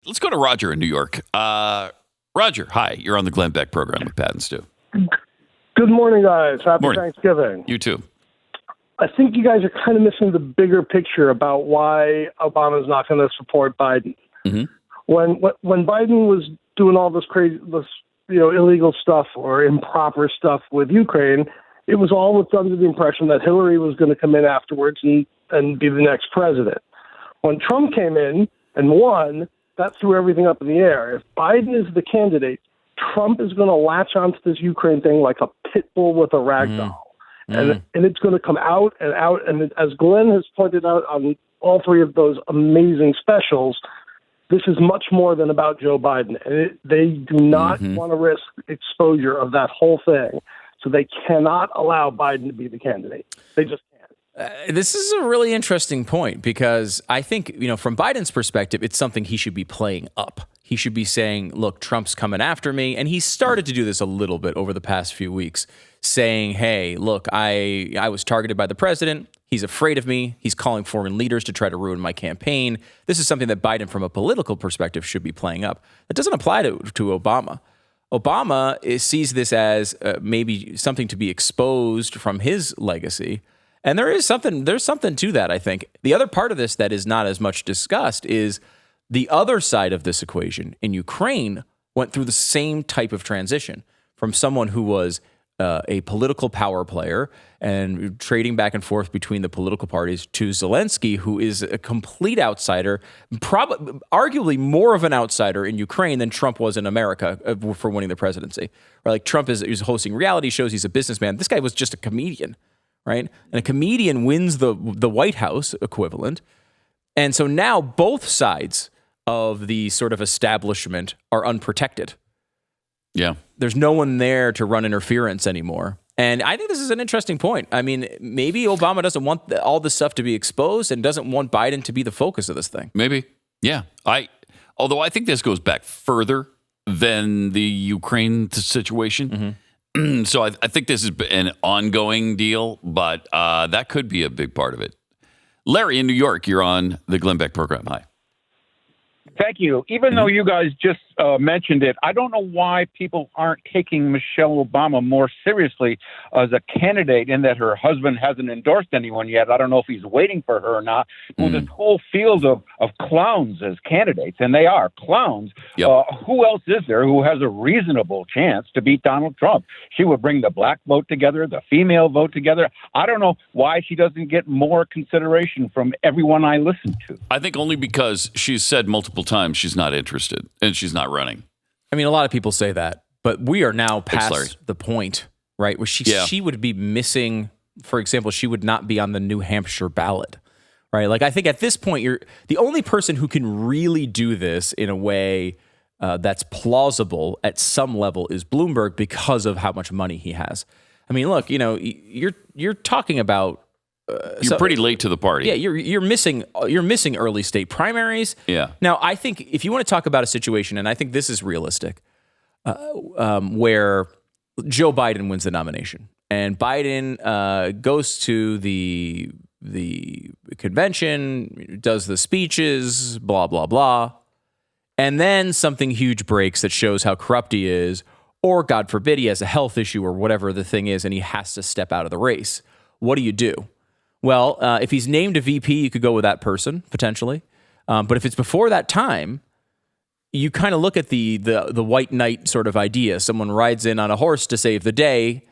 Let's go to Roger in New York. Roger, hi. You're on the Glenn Beck program with Pat and Stu. Good morning, guys. Happy Morning. Thanksgiving. You too. I think you guys are kind of missing the bigger picture about why Obama's not going to support Biden. Mm-hmm. When Biden was doing all this illegal stuff or improper stuff with Ukraine, it was all under the impression that Hillary was going to come in afterwards and be the next president. When Trump came in and won, that threw everything up in the air. If Biden is the candidate, Trump is going to latch onto this Ukraine thing like a pit bull with a rag doll. And it's going to come out and out. And as Glenn has pointed out on all three of those amazing specials, this is much more than about Joe Biden. And they do not want to risk exposure of that whole thing. So they cannot allow Biden to be the candidate. They just can't. This is a really interesting point because I think, from Biden's perspective, it's something he should be playing up. He should be saying, look, Trump's coming after me. And he started to do this a little bit over the past few weeks, saying, hey, look, I was targeted by the president. He's afraid of me. He's calling foreign leaders to try to ruin my campaign. This is something that Biden, from a political perspective, should be playing up. That doesn't apply to Obama. Obama sees this as maybe something to be exposed from his legacy. And there's something to that, I think. The other part of this that is not as much discussed is the other side of this equation in Ukraine went through the same type of transition from someone who was a political power player and trading back and forth between the political parties to Zelensky, who is a complete outsider, arguably more of an outsider in Ukraine than Trump was in America for winning the presidency. Right? Like Trump is hosting reality shows. He's a businessman. This guy was just a comedian, right? And a comedian wins the White House equivalent. And so now both sides of the sort of establishment are unprotected. Yeah. There's no one there to run interference anymore. And I think this is an interesting point. I mean, maybe Obama doesn't want all this stuff to be exposed and doesn't want Biden to be the focus of this thing. Maybe. Yeah. Although I think this goes back further than the Ukraine situation. Mm-hmm. So I think this is an ongoing deal, but that could be a big part of it. Larry in New York, you're on the Glenn Beck program. Hi. Thank you. Even though you guys just mentioned it, I don't know why people aren't taking Michelle Obama more seriously as a candidate in that her husband hasn't endorsed anyone yet. I don't know if he's waiting for her or not. With this whole field of clowns as candidates, and they are clowns, who else is there who has a reasonable chance to beat Donald Trump? She would bring the black vote together, the female vote together. I don't know why she doesn't get more consideration from everyone I listen to. I think only because she's said multiple times she's not interested and she's not running. I mean, a lot of people say that, but we are now past the point, right, where she would be missing, for example, she would not be on the New Hampshire ballot, right? Like, I think at this point, you're the only person who can really do this in a way that's plausible at some level is Bloomberg because of how much money he has. I mean, look, you're talking about you're pretty late to the party. Yeah, you're missing early state primaries. Yeah. Now, I think if you want to talk about a situation, and I think this is realistic, where Joe Biden wins the nomination, and Biden goes to the convention, does the speeches, blah blah blah, and then something huge breaks that shows how corrupt he is, or God forbid he has a health issue or whatever the thing is, and he has to step out of the race. What do you do? Well, if he's named a VP, you could go with that person, potentially. But if it's before that time, you kind of look at the white knight sort of idea. Someone rides in on a horse to save the day.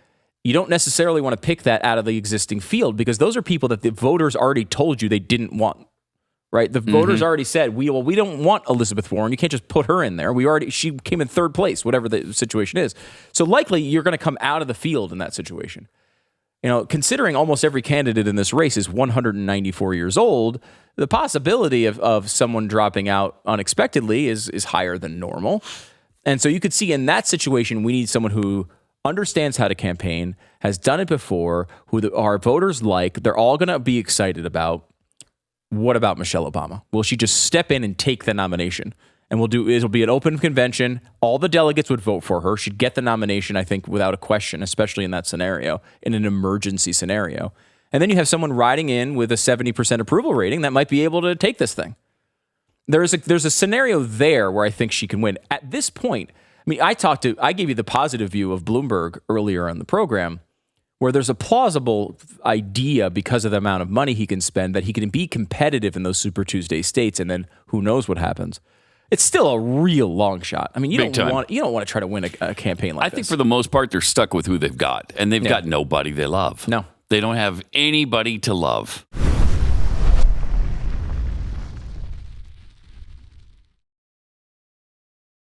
You don't necessarily want to pick that out of the existing field because those are people that the voters already told you they didn't want, right? The voters already said, we don't want Elizabeth Warren. You can't just put her in there. She came in third place, whatever the situation is. So likely you're going to come out of the field in that situation. Considering almost every candidate in this race is 194 years old, the possibility of someone dropping out unexpectedly is higher than normal. And so you could see in that situation, we need someone who understands how to campaign, has done it before, who our voters like. They're all going to be excited about. What about Michelle Obama? Will she just step in and take the nomination? And it'll be an open convention. All the delegates would vote for her. She'd get the nomination, I think, without a question, especially in that scenario, in an emergency scenario. And then you have someone riding in with a 70% approval rating that might be able to take this thing. there's a scenario there where I think she can win. At this point, I mean, I gave you the positive view of Bloomberg earlier on the program, where there's a plausible idea because of the amount of money he can spend that he can be competitive in those Super Tuesday states, and then who knows what happens. It's still a real long shot. I mean, you don't want to try to win a campaign like this. I think for the most part, they're stuck with who they've got, and they've got nobody they love. No. They don't have anybody to love.